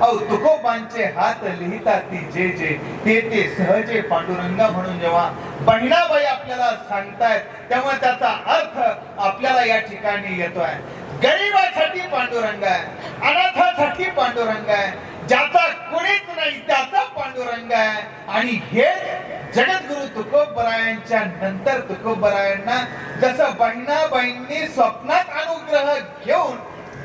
अहो तुकोबांचे हात लिहिता ती जे जे ते ते सहजे पांडुरंगा म्हणून जेव्हा बहिणाबाई आपल्याला सांगतायत तेव्हा त्याचा अर्थ आपल्याला या ठिकाणी येतोय. गरीबासाठी पांडुरंग आहे, अनाथासाठी पांडुरंग आहे, ज्याचा कोणीच नाही त्याचा पांडुरंग आहे. आणि हेच जगद्गुरु तुकोबरायांच्या नंतर तुकोबरायांना जसं बहिणाबाईंनी स्वप्नात अनुग्रह घेऊन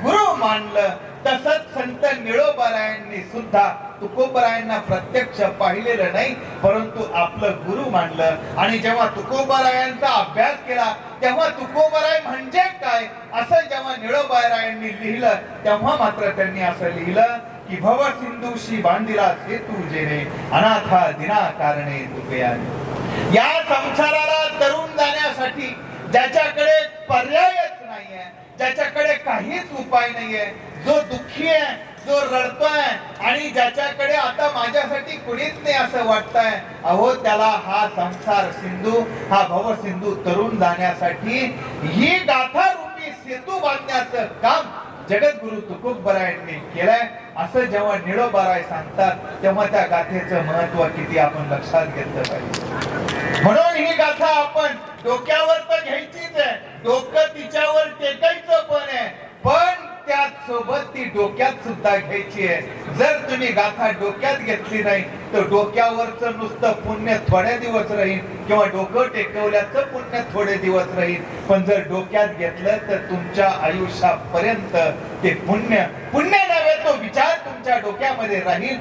गुरु मानलं, तसंच संत निळोबारायांनी सुद्धा तुकोबरायांना प्रत्यक्ष पाहिलेलं नाही परंतु आपलं गुरु मानलं. आणि जेव्हा तुकोबरायांचा अभ्यास केला तेव्हा तुकोबराय म्हणजे काय असं जेव्हा निळोबारायांनी लिहिलं तेव्हा मात्र त्यांनी असं लिहिलं की भव सिंधूशी बांधिला सेतू जेणे अनाथा दिना कारणे तुकयाने. या संसाराला तरुण जाण्यासाठी ज्याच्याकडे पर्यायच नाहीये, ज्याच्याकडे काहीच उपाय नाहीये, जो दुःखी आहे, जो रडतोय आणि ज्याच्याकडे आता माझ्यासाठी कुणीच नाही असं वाटतंय, अहो त्याला हा संसार सिंधू, हा भव सिंधू तरुण जाण्यासाठी ही गाथा रूपी सेतू बांधण्याचं काम जगद्गुरु तुकोबरायांनी केलंय. असं जेव्हा निळोबाराय सांगतात तेव्हा त्या गाथेचं महत्व किती आपण लक्षात घेतलं पाहिजे. म्हणून ही गाथा आपण डोक्यावर तर घ्यायचीच आहे, डोकं तिच्यावर टेकायचं पण आहे, पण त्याच सोबत ती डोक्यात सुद्धा घ्यायची आहे. जर तुम्ही गाथा डोक्यात घेतली नाही तर डोक्यावरचं नुसतं पुण्य थोड्या दिवस राहील किंवा डोकं टेकवल्याचं पुण्य थोडे दिवस राहील, पण जर डोक्यात घेतलं तर तुमच्या आयुष्यापर्यंत ते पुण्य नव्हे तो विचार तुमच्या डोक्यामध्ये राहील.